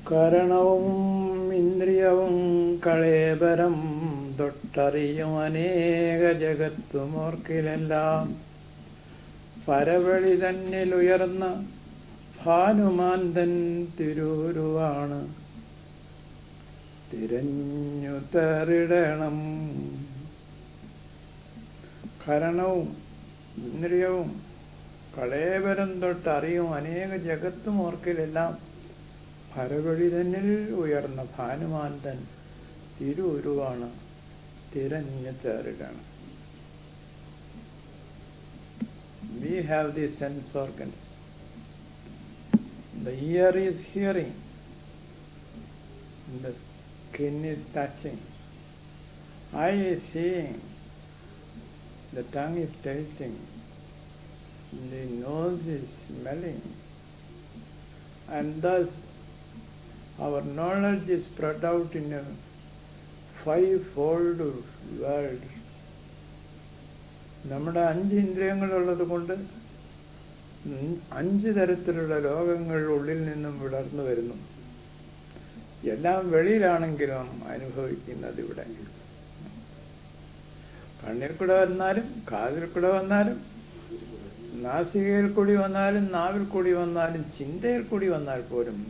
കരണവും ഇന്ദ്രിയവും കളേബരം തൊട്ടറിയും അനേക ജഗത്തുമോർക്കിലെല്ലാം പരവഴി തന്നിലുയർന്ന ഭാനുമാന്തൻ തിരൂരുവാണ് തിരഞ്ഞു തേറിടണം. കരണവും ഇന്ദ്രിയവും കളേബരം തൊട്ടറിയും അനേക ജഗത്തുമോർക്കിലെല്ലാം പരവഴി തന്നിൽ ഉയർന്ന ഭാനുമാന്തൻ തിരൂരുവാണ് തിരഞ്ഞു തേറിടണം. We have these sense organs. The ear is hearing, the skin is touching, eye is seeing, the tongue is tasting, the nose is smelling, and thus our knowledge is spread out in a five-fold world. നമ്മുടെ 5 ഇന്ദ്രിയങ്ങളുള്ളത് കൊണ്ട് 5 തരത്തിലുള്ള ലോകങ്ങൾ ഉള്ളിൽ നിന്നും വിടർന്നു വരുന്നു. എല്ലാം വെളിയിലാണെങ്കിലും അനുഭവിക്കുന്നത് ഇവിടെ. കണ്ണിൽ കൂടെ വന്നാലും കാതിൽ കൂടെ വന്നാലും നാസികയിൽ കൂടി വന്നാലും നാവിൽ കൂടി വന്നാലും ചിന്തയിൽ കൂടി വന്നാൽ പോലും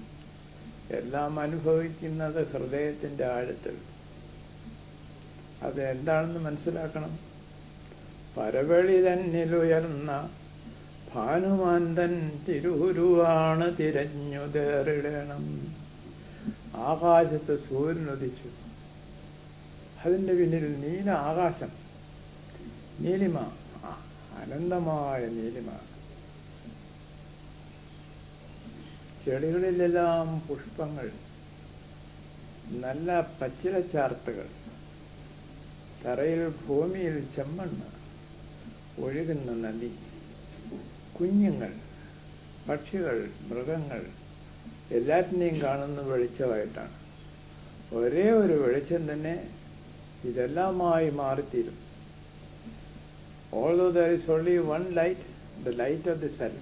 എല്ലാം അനുഭവിക്കുന്നത് ഹൃദയത്തിൻ്റെ ആഴത്തിൽ. അത് എന്താണെന്ന് മനസ്സിലാക്കണം. പരവഴി തന്നിലുയർന്ന ഭാനുമാന്തൻ തിരൂരുവാണ് തിരഞ്ഞു തേറിടണം. ആകാശത്ത് സൂര്യൻ ഉദിച്ചു, അതിൻ്റെ പിന്നിൽ നീല ആകാശം, നീലിമ, അനന്തമായ നീലിമ. ചെടികളിലെല്ലാം പുഷ്പങ്ങൾ, നല്ല പച്ചിലച്ചാർത്തുകൾ, തറയിൽ ഭൂമിയിൽ ചെമ്മണ്ണ്, ഒഴുകുന്ന നദി, കുഞ്ഞുങ്ങൾ, പക്ഷികൾ, മൃഗങ്ങൾ എല്ലാറ്റിനെയും കാണുന്ന വെളിച്ചമായിട്ടാണ്. ഒരേ ഒരു വെളിച്ചം തന്നെ ഇതെല്ലാമായി മാറിത്തീരും. Although there is only one light, the light of the sun,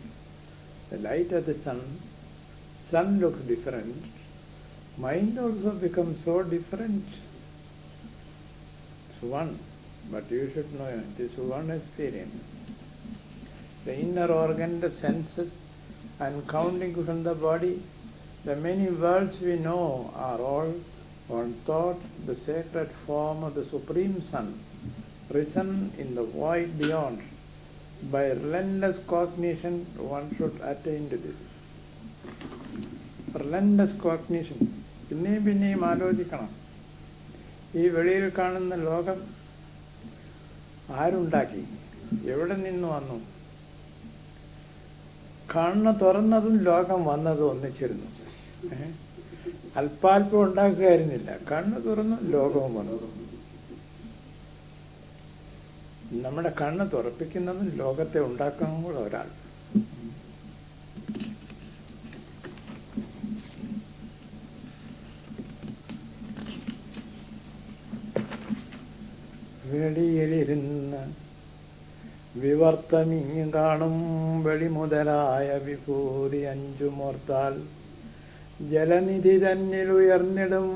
the light of the sun looks different. Mind also becomes so different. It's one, but you should know it is one experience. The inner organ, the senses, and counting from the body, the many worlds we know are all one thought, the sacred form of the Supreme Sun, risen in the void beyond. By relentless cognition, one should attain to this. Relentless cognition. പിന്നെയും ആലോചിക്കണം. ഈ വെളിയിൽ കാണുന്ന ലോകം ആരുണ്ടാക്കി, എവിടെ നിന്ന് വന്നു? കണ്ണ് തുറന്നതും ലോകം വന്നതും ഒന്നിച്ചിരുന്നു. അല്പാൽപ്പം ഉണ്ടാക്കുകയായിരുന്നില്ല. കണ്ണ് തുറന്നു ലോകവും വന്നു. നമ്മുടെ കണ്ണ് തുറപ്പിക്കുന്നതും ലോകത്തെ ഉണ്ടാക്കുന്നതും കൂടെ ഒരാൾ. വെളിയിലിരുന്ന് വിവർത്തമിങ്ങു കാണും വെളി മുതലായ വിഭൂതി 5 മോർത്താൽ ജലനിധി തന്നിലുയർന്നിടും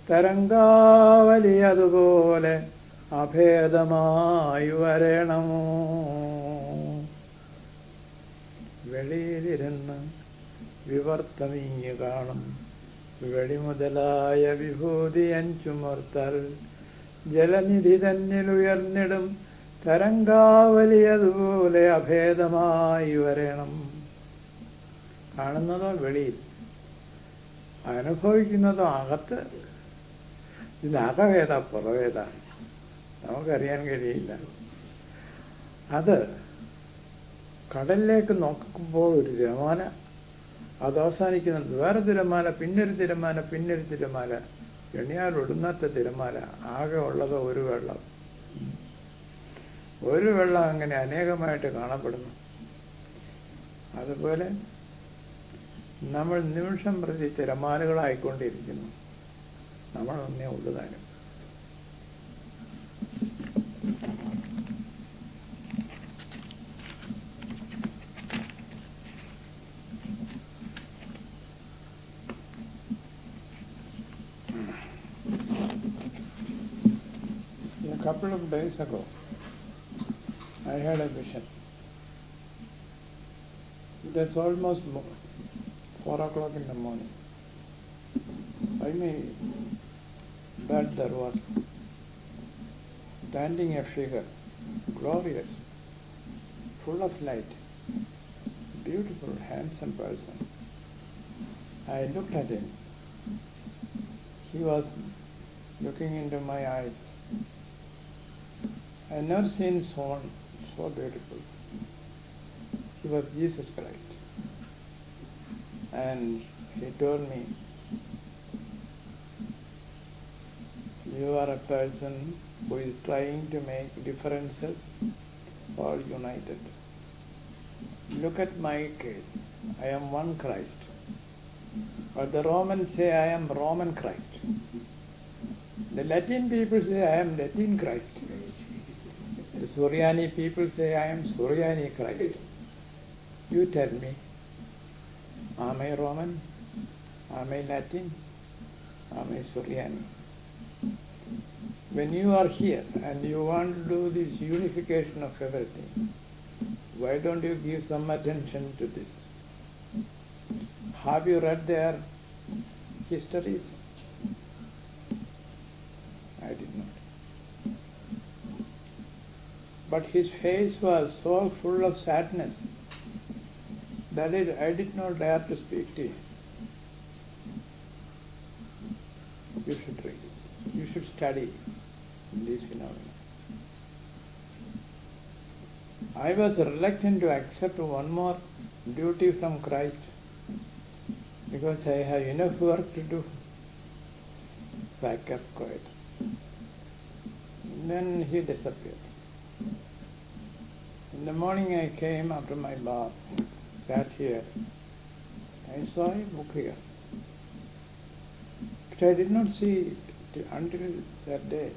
തരംഗാവലി അതുപോലെ അഭേദമായി വരണമോ. വെളിയിലിരുന്ന് വിവർത്തമിങ്ങു കാണും വെളി മുതലായ വിഭൂതി 5 മോർത്താൽ ജലനിധി തന്നിലുയർന്നിടും തരംഗാവലി അതുപോലെ അഭേദമായി വരണം. കാണുന്നതോ വെളിയിൽ, അനുഭവിക്കുന്നതോ അകത്ത്. ഇതിനകവേദ പുറവേദ നമുക്കറിയാൻ കഴിയില്ല. അത് കടലിലേക്ക് നോക്കുമ്പോൾ ഒരു തിരമാല, അത് അവസാനിക്കുന്നത് വേറെ തിരമാല, പിന്നൊരു തിരമാല, പിന്നൊരു തിരമാല, എണ്ണിയാൽ ഒടുങ്ങാത്ത തിരമാല. ആകെ ഉള്ളത് ഒരു വെള്ളം. ഒരു വെള്ളം അങ്ങനെ അനേകമായിട്ട് കാണപ്പെടുന്നു. അതുപോലെ നമ്മൾ നിമിഷം പ്രതി തിരമാലകളായിക്കൊണ്ടിരിക്കുന്നു. നമ്മൾ ഒന്നേ ഉള്ളതാനും. couple of days ago, I had a vision. That's almost 4 o'clock in the morning. By my bed there was standing a figure, glorious, full of light, beautiful, handsome person. I looked at him. He was looking into my eyes. I had never seen someone so beautiful. He was Jesus Christ. And he told me, you are a person who is trying to make differences all united. Look at my case. I am one Christ. But the Romans say I am Roman Christ. The Latin people say I am Latin Christ. The Suryani people say I am Suryani Christ. You tell me, am I Roman? Am I Latin? Am I Suryani? When you are here and you want to do this unification of everything, why don't you give some attention to this? Have you read their histories? I did not. But his face was so full of sadness that I did not dare to speak to him. You should read it. You should study these phenomena. I was reluctant to accept one more duty from Christ because I have enough work to do. So I kept quiet. Then he disappeared. In the morning I came after my bath, sat here. I saw a book here. But I did not see it until that day.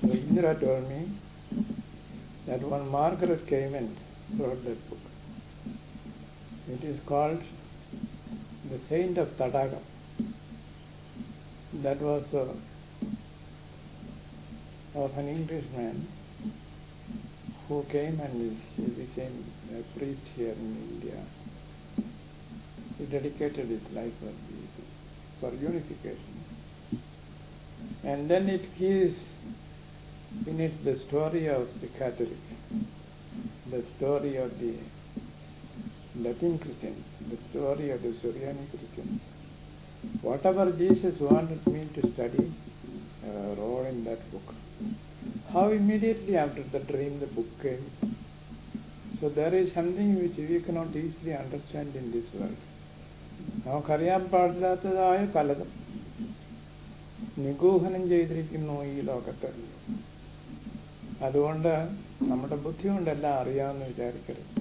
So Indra told me that one Margaret came and wrote that book. It is called The Saint of Tadaga. That was of an Englishman who came and he became a priest here in India. He dedicated his life for unification. And then it gives in it the story of the Catholics, the story of the Latin Christians, the story of the Suryani Christians. Whatever Jesus wanted me to study, wrote in that book. How immediately after the dream the book came. So there is something which we cannot easily understand in this world. നമുക്കറിയാൻ പാടില്ലാത്തതായ പലതും നിഗൂഹനം ചെയ്തിരിക്കുന്നു ഈ ലോകത്ത്. അതുകൊണ്ട് നമ്മുടെ ബുദ്ധി കൊണ്ടെല്ലാം അറിയാമെന്ന് വിചാരിക്കരുത്.